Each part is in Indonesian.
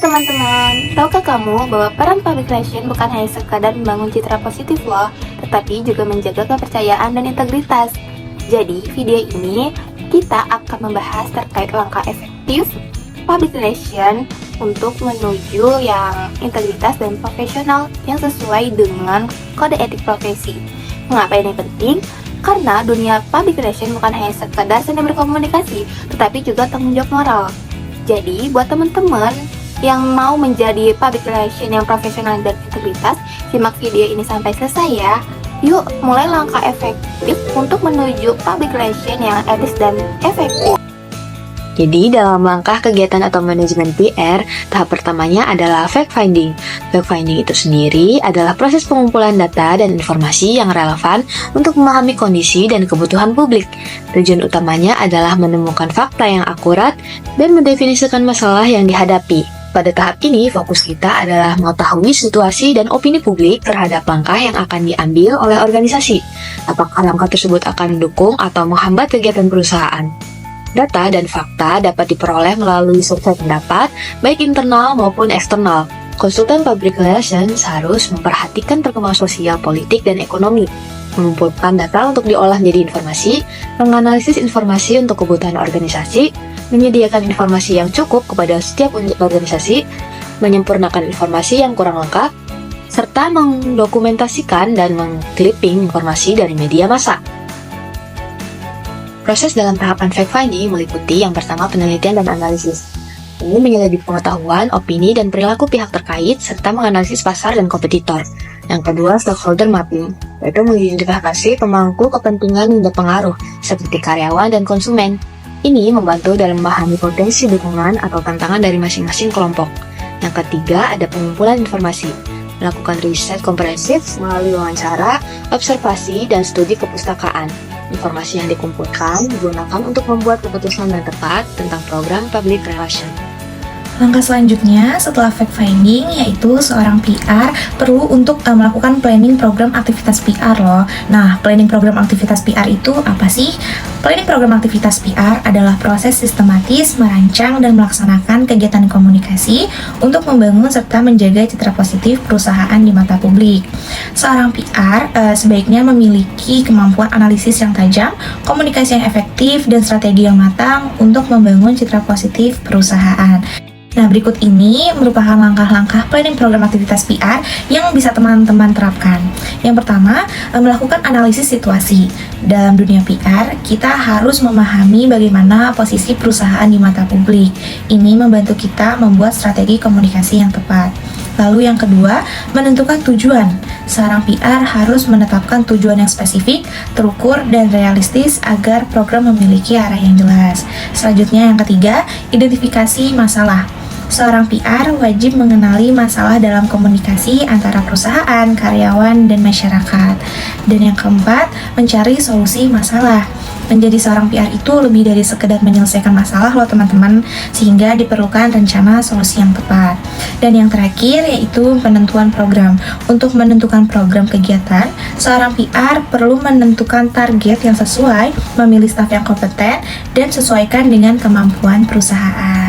teman-teman, tahukah kamu bahwa peran public relation bukan hanya sekadar membangun citra positif loh, tetapi juga menjaga kepercayaan dan integritas. Jadi, video ini kita akan membahas terkait langkah efektif public relation untuk menuju yang integritas dan profesional yang sesuai dengan kode etik profesi. Mengapa ini penting? Karena dunia public relation bukan hanya sekadar seni berkomunikasi, tetapi juga tanggung jawab moral. Jadi, buat teman-teman yang mau menjadi public relation yang profesional dan integritas, simak video ini sampai selesai ya. Yuk, mulai langkah efektif untuk menuju public relation yang etis dan efektif. Jadi, dalam langkah kegiatan atau manajemen PR, tahap pertamanya adalah fact finding. Fact finding itu sendiri adalah proses pengumpulan data dan informasi yang relevan untuk memahami kondisi dan kebutuhan publik. Tujuan utamanya adalah menemukan fakta yang akurat dan mendefinisikan masalah yang dihadapi. Pada tahap ini, fokus kita adalah mengetahui situasi dan opini publik terhadap langkah yang akan diambil oleh organisasi. Apakah langkah tersebut akan mendukung atau menghambat kegiatan perusahaan? Data dan fakta dapat diperoleh melalui survei pendapat, baik internal maupun eksternal. Konsultan public relations harus memperhatikan perkembangan sosial, politik, dan ekonomi, mengumpulkan data untuk diolah menjadi informasi, menganalisis informasi untuk kebutuhan organisasi, menyediakan informasi yang cukup kepada setiap unit organisasi, menyempurnakan informasi yang kurang lengkap, serta mendokumentasikan dan mengclipping informasi dari media massa. Proses dalam tahapan fact-finding meliputi yang pertama penelitian dan analisis. Ini menyelidiki pengetahuan, opini, dan perilaku pihak terkait, serta menganalisis pasar dan kompetitor. Yang kedua, stakeholder mapping, yaitu mengidentifikasi pemangku kepentingan yang berpengaruh, seperti karyawan dan konsumen. Ini membantu dalam memahami potensi dukungan atau tantangan dari masing-masing kelompok. Yang ketiga, ada pengumpulan informasi. Melakukan riset komprehensif melalui wawancara, observasi, dan studi kepustakaan. Informasi yang dikumpulkan digunakan untuk membuat keputusan yang tepat tentang program public relation. Langkah selanjutnya setelah fact finding yaitu seorang PR perlu untuk melakukan planning program aktivitas PR loh. Nah, planning program aktivitas PR itu apa sih? Planning program aktivitas PR adalah proses sistematis merancang dan melaksanakan kegiatan komunikasi untuk membangun serta menjaga citra positif perusahaan di mata publik. Seorang PR sebaiknya memiliki kemampuan analisis yang tajam, komunikasi yang efektif, dan strategi yang matang untuk membangun citra positif perusahaan. Nah, berikut ini merupakan langkah-langkah planning program aktivitas PR yang bisa teman-teman terapkan. Yang pertama, melakukan analisis situasi. Dalam dunia PR, kita harus memahami bagaimana posisi perusahaan di mata publik. Ini membantu kita membuat strategi komunikasi yang tepat. Lalu yang kedua, menentukan tujuan. Seorang PR harus menetapkan tujuan yang spesifik, terukur, dan realistis agar program memiliki arah yang jelas. Selanjutnya yang ketiga, identifikasi masalah. Seorang PR wajib mengenali masalah dalam komunikasi antara perusahaan, karyawan, dan masyarakat. Dan yang keempat, mencari solusi masalah. Menjadi seorang PR itu lebih dari sekedar menyelesaikan masalah loh teman-teman, sehingga diperlukan rencana solusi yang tepat. Dan yang terakhir yaitu penentuan program. Untuk menentukan program kegiatan, seorang PR perlu menentukan target yang sesuai, memilih staf yang kompeten, dan sesuaikan dengan kemampuan perusahaan.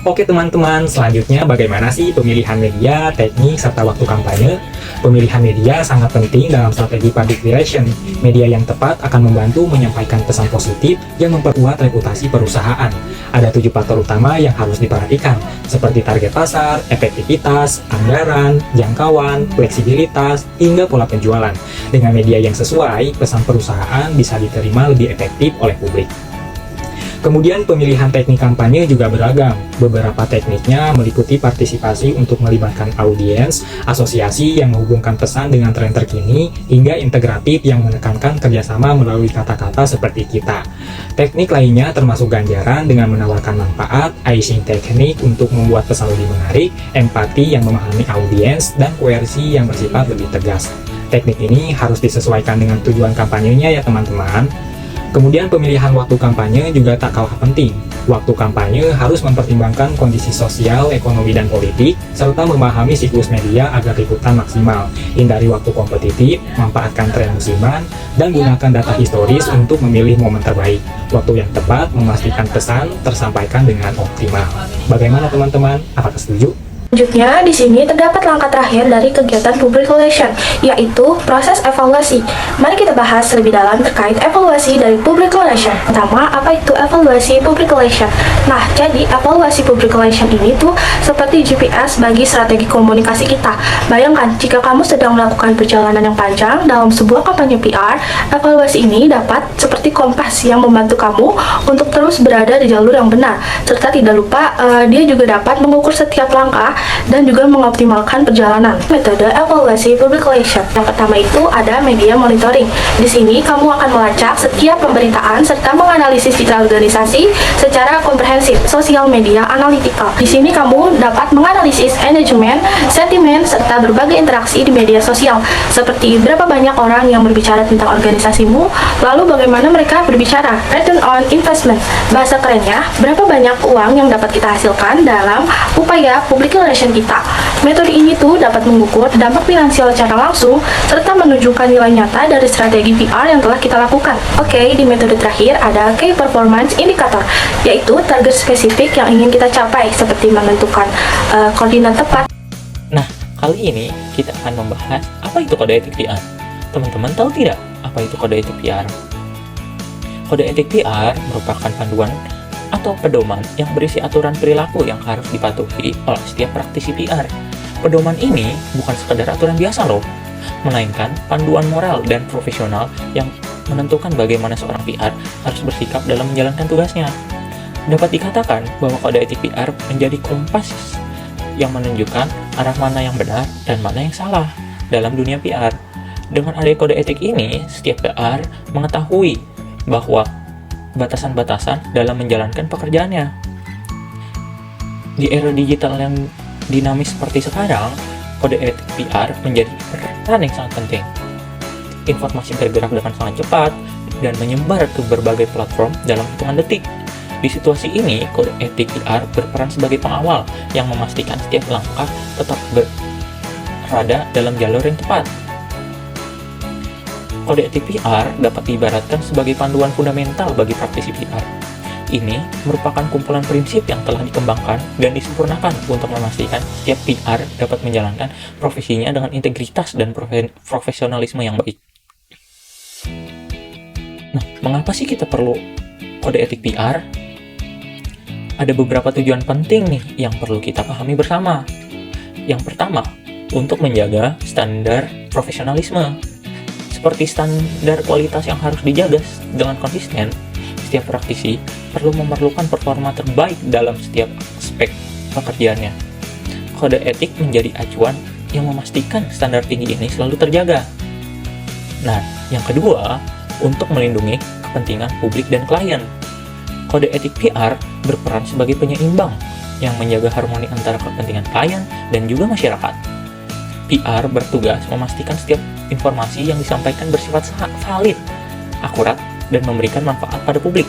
Oke teman-teman, selanjutnya bagaimana sih pemilihan media, teknik, serta waktu kampanye? Pemilihan media sangat penting dalam strategi public relation. Media yang tepat akan membantu menyampaikan pesan positif yang memperkuat reputasi perusahaan. Ada 7 faktor utama yang harus diperhatikan, seperti target pasar, efektivitas, anggaran, jangkauan, fleksibilitas, hingga pola penjualan. Dengan media yang sesuai, pesan perusahaan bisa diterima lebih efektif oleh publik. Kemudian pemilihan teknik kampanye juga beragam. Beberapa tekniknya meliputi partisipasi untuk melibatkan audiens, asosiasi yang menghubungkan pesan dengan tren terkini, hingga integratif yang menekankan kerjasama melalui kata-kata seperti kita. Teknik lainnya termasuk ganjaran dengan menawarkan manfaat, icing teknik untuk membuat pesan lebih menarik, empati yang memahami audiens, dan koersi yang bersifat lebih tegas. Teknik ini harus disesuaikan dengan tujuan kampanyenya ya teman-teman. Kemudian pemilihan waktu kampanye juga tak kalah penting. Waktu kampanye harus mempertimbangkan kondisi sosial, ekonomi, dan politik, serta memahami siklus media agar liputan maksimal. Hindari waktu kompetitif, manfaatkan tren musiman, dan gunakan data historis untuk memilih momen terbaik. Waktu yang tepat memastikan pesan tersampaikan dengan optimal. Bagaimana teman-teman? Apakah setuju? Selanjutnya, di sini terdapat langkah terakhir dari kegiatan public relation, yaitu proses evaluasi. Mari kita bahas lebih dalam terkait evaluasi dari public relation. Pertama, apa itu evaluasi public relation? Nah, jadi evaluasi public relation ini tuh seperti GPS bagi strategi komunikasi kita. Bayangkan, jika kamu sedang melakukan perjalanan yang panjang dalam sebuah kampanye PR, evaluasi ini dapat seperti kompas yang membantu kamu untuk terus berada di jalur yang benar. Serta tidak lupa, dia juga dapat mengukur setiap langkah dan juga mengoptimalkan perjalanan. Metode evaluasi public relation. Yang pertama itu ada media monitoring. Di sini kamu akan melacak setiap pemberitaan serta menganalisis citra organisasi secara komprehensif. Sosial media analytical. Di sini kamu dapat menganalisis engagement, sentimen, serta berbagai interaksi di media sosial. Seperti berapa banyak orang yang berbicara tentang organisasimu, lalu bagaimana mereka berbicara. Return on investment. Bahasa kerennya, berapa banyak uang yang dapat kita hasilkan dalam upaya public relation kita. Metode ini tuh dapat mengukur dampak finansial secara langsung serta menunjukkan nilai nyata dari strategi PR yang telah kita lakukan. Oke, di metode terakhir ada Key Performance Indicator, yaitu target spesifik yang ingin kita capai seperti menentukan koordinat tepat. Nah, kali ini kita akan membahas apa itu kode etik PR. Teman-teman tahu tidak apa itu kode etik PR? Kode etik PR merupakan panduan atau pedoman yang berisi aturan perilaku yang harus dipatuhi oleh setiap praktisi PR. Pedoman ini bukan sekedar aturan biasa loh, melainkan panduan moral dan profesional yang menentukan bagaimana seorang PR harus bersikap dalam menjalankan tugasnya. Dapat dikatakan bahwa kode etik PR menjadi kompas yang menunjukkan arah mana yang benar dan mana yang salah dalam dunia PR. Dengan adanya kode etik ini, setiap PR mengetahui bahwa batasan-batasan dalam menjalankan pekerjaannya. Di era digital yang dinamis seperti sekarang, kode etik PR menjadi peran yang sangat penting. Informasi bergerak dengan sangat cepat dan menyebar ke berbagai platform dalam hitungan detik. Di situasi ini, kode etik PR berperan sebagai pengawal yang memastikan setiap langkah tetap berada dalam jalur yang tepat. Kode etik PR dapat diibaratkan sebagai panduan fundamental bagi praktisi PR. Ini merupakan kumpulan prinsip yang telah dikembangkan dan disempurnakan untuk memastikan setiap PR dapat menjalankan profesinya dengan integritas dan profesionalisme yang baik. Nah, mengapa sih kita perlu kode etik PR? Ada beberapa tujuan penting nih yang perlu kita pahami bersama. Yang pertama, untuk menjaga standar profesionalisme. Seperti standar kualitas yang harus dijaga dengan konsisten, setiap praktisi perlu memerlukan performa terbaik dalam setiap aspek pekerjaannya. Kode etik menjadi acuan yang memastikan standar tinggi ini selalu terjaga. Nah, yang kedua, untuk melindungi kepentingan publik dan klien. Kode etik PR berperan sebagai penyeimbang yang menjaga harmoni antara kepentingan klien dan juga masyarakat. PR bertugas memastikan setiap informasi yang disampaikan bersifat valid, akurat, dan memberikan manfaat pada publik.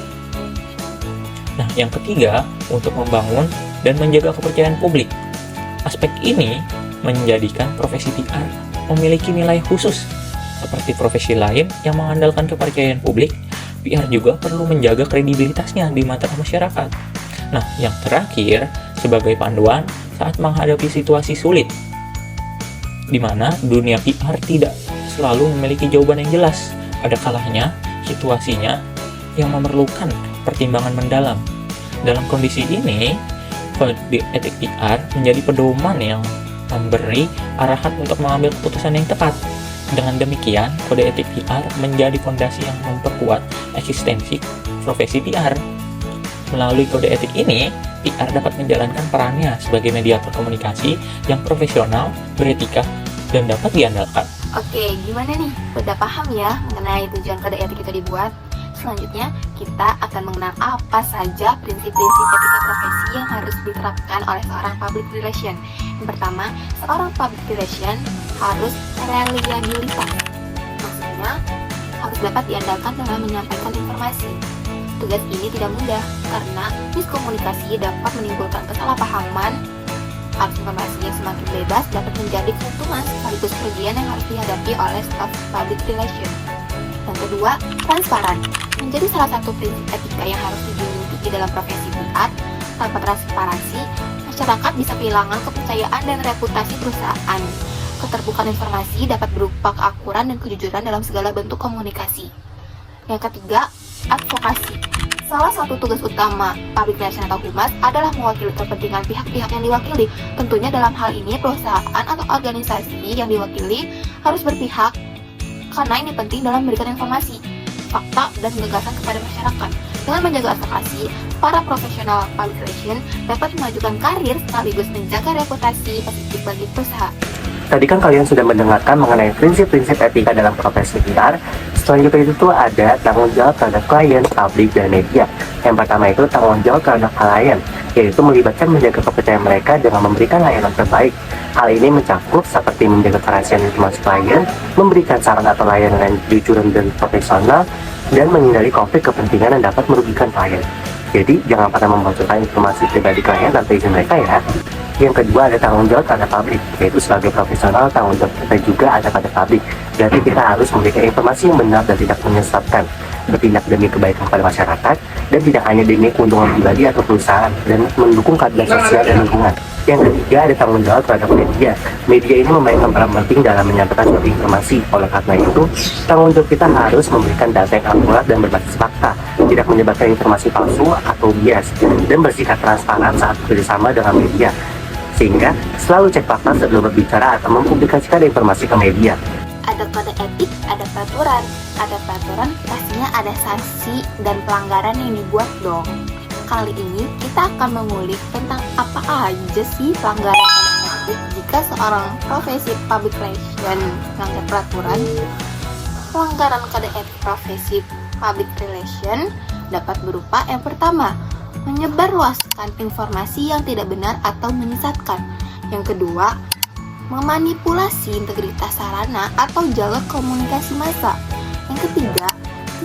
Nah, yang ketiga, untuk membangun dan menjaga kepercayaan publik. Aspek ini menjadikan profesi PR memiliki nilai khusus. Seperti profesi lain yang mengandalkan kepercayaan publik, PR juga perlu menjaga kredibilitasnya di mata masyarakat. Nah, yang terakhir, sebagai panduan saat menghadapi situasi sulit, di mana dunia PR tidak selalu memiliki jawaban yang jelas. Ada kalanya situasinya yang memerlukan pertimbangan mendalam. Dalam kondisi ini, kode etik PR menjadi pedoman yang memberi arahan untuk mengambil keputusan yang tepat. Dengan demikian, kode etik PR menjadi fondasi yang memperkuat eksistensi profesi PR. Melalui kode etik ini, PR dapat menjalankan perannya sebagai mediator komunikasi yang profesional, beretika, dan dapat diandalkan. Oke, gimana nih? Udah paham ya mengenai tujuan kode etik itu dibuat? Selanjutnya, kita akan mengenal apa saja prinsip-prinsip etika profesi yang harus diterapkan oleh seorang public relation. Yang pertama, seorang public relation harus reliabilitas. Maksudnya, harus dapat diandalkan dalam menyampaikan informasi. Tugas ini tidak mudah karena miskomunikasi dapat menimbulkan kesalahpahaman. Akses informasi yang semakin bebas dapat menjadi keuntungan sekaligus kerugian yang harus dihadapi oleh staf public relation. Yang kedua, transparan. Menjadi salah satu prinsip etika yang harus dimiliki dalam profesi PR. Tanpa transparansi, masyarakat bisa kehilangan kepercayaan dan reputasi perusahaan. Keterbukaan informasi dapat berupa keakuran dan kejujuran dalam segala bentuk komunikasi. Yang ketiga, advokasi. Salah satu tugas utama public relation atau humas adalah mewakili kepentingan pihak-pihak yang diwakili. Tentunya dalam hal ini perusahaan atau organisasi yang diwakili harus berpihak karena ini penting dalam memberikan informasi, fakta, dan gagasan kepada masyarakat. Dengan menjaga advokasi, para profesional public relation dapat memajukan karir sekaligus menjaga reputasi positif bagi perusahaan. Tadi kan kalian sudah mendengarkan mengenai prinsip-prinsip etika dalam profesi PR. Selanjutnya itu ada tanggung jawab terhadap klien, publik, dan media. Yang pertama itu tanggung jawab terhadap klien, yaitu melibatkan menjaga kepercayaan mereka dengan memberikan layanan terbaik. Hal ini mencakup seperti menjaga kerahasiaan informasi klien, memberikan saran atau layanan yang jujur dan profesional, dan menghindari konflik kepentingan yang dapat merugikan klien. Jadi, jangan pernah membocorkan informasi pribadi klien tanpa izin mereka ya. Yang kedua ada tanggung jawab terhadap publik, yaitu sebagai profesional tanggung jawab kita juga ada pada publik. Berarti kita harus memberikan informasi yang benar dan tidak menyesatkan, bertindak demi kebaikan pada masyarakat, dan tidak hanya demi keuntungan pribadi atau perusahaan, dan mendukung keadilan sosial dan lingkungan. Yang ketiga ada tanggung jawab terhadap media. Media ini memainkan peran penting dalam menyampaikan suatu informasi. Oleh karena itu, tanggung jawab kita harus memberikan data yang akurat dan berbasis fakta, tidak menyebarkan informasi palsu atau bias, dan bersikap transparan saat bekerjasama dengan media. Sehingga selalu cek fakta sebelum berbicara atau mempublikasikan informasi ke media. Ada kode etik, ada peraturan. Ada peraturan, pastinya ada sanksi dan pelanggaran yang dibuat dong. Kali ini kita akan mengulik tentang apa aja sih pelanggaran kode etik jika seorang profesi public relation melanggar peraturan. Pelanggaran kode etik profesi public relation dapat berupa yang pertama, menyebarluaskan informasi yang tidak benar atau menyesatkan. Yang kedua, memanipulasi integritas sarana atau jalur komunikasi massa. Yang ketiga,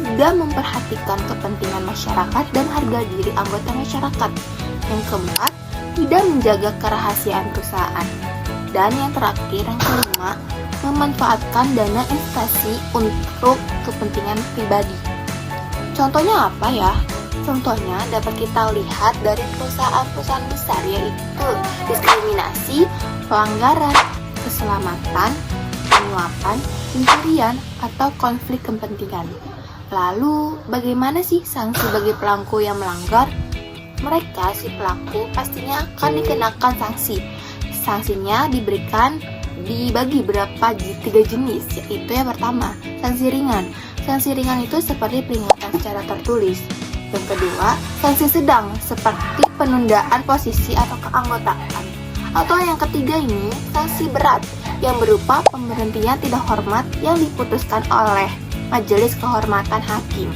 tidak memperhatikan kepentingan masyarakat dan harga diri anggota masyarakat. Yang keempat, tidak menjaga kerahasiaan perusahaan. Dan yang terakhir, yang kelima, memanfaatkan dana investasi untuk kepentingan pribadi. Contohnya apa ya? Contohnya dapat kita lihat dari perusahaan-perusahaan besar, yaitu diskriminasi, pelanggaran, keselamatan, penyuapan, pencurian, atau konflik kepentingan. Lalu, bagaimana sih sanksi bagi pelaku yang melanggar? Mereka, si pelaku, pastinya akan dikenakan sanksi. Sanksinya dibagi berapa 3 jenis, yaitu yang pertama, sanksi ringan. Sanksi ringan itu seperti peringatan secara tertulis. Yang kedua, sanksi sedang seperti penundaan posisi atau keanggotaan. Atau yang ketiga ini, sanksi berat yang berupa pemberhentian tidak hormat yang diputuskan oleh Majelis Kehormatan Hakim.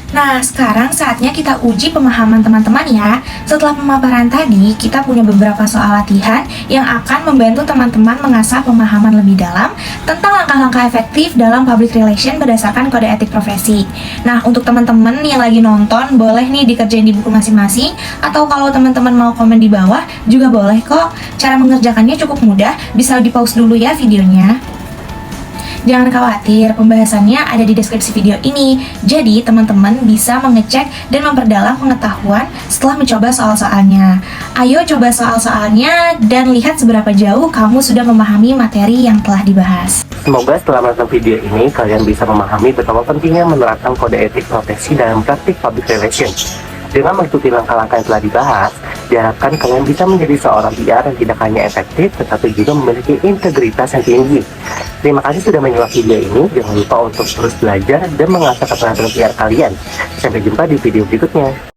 Nah, sekarang saatnya kita uji pemahaman teman-teman ya. Setelah pemaparan tadi, kita punya beberapa soal latihan yang akan membantu teman-teman mengasah pemahaman lebih dalam tentang langkah-langkah efektif dalam public relation berdasarkan kode etik profesi. Nah, untuk teman-teman yang lagi nonton, boleh nih dikerjain di buku masing-masing, atau kalau teman-teman mau komen di bawah, juga boleh kok. Cara mengerjakannya cukup mudah, bisa di-pause dulu ya videonya. Jangan khawatir, pembahasannya ada di deskripsi video ini. Jadi, teman-teman bisa mengecek dan memperdalam pengetahuan setelah mencoba soal-soalnya. Ayo coba soal-soalnya dan lihat seberapa jauh kamu sudah memahami materi yang telah dibahas. Semoga setelah menonton video ini, kalian bisa memahami betapa pentingnya menerapkan kode etik profesi dalam praktik public relations. Dengan mengikuti langkah-langkah yang telah dibahas, diharapkan kalian bisa menjadi seorang PR yang tidak hanya efektif, tetapi juga memiliki integritas yang tinggi. Terima kasih sudah menyimak video ini. Jangan lupa untuk terus belajar dan mengasah keterampilan PR kalian. Sampai jumpa di video berikutnya.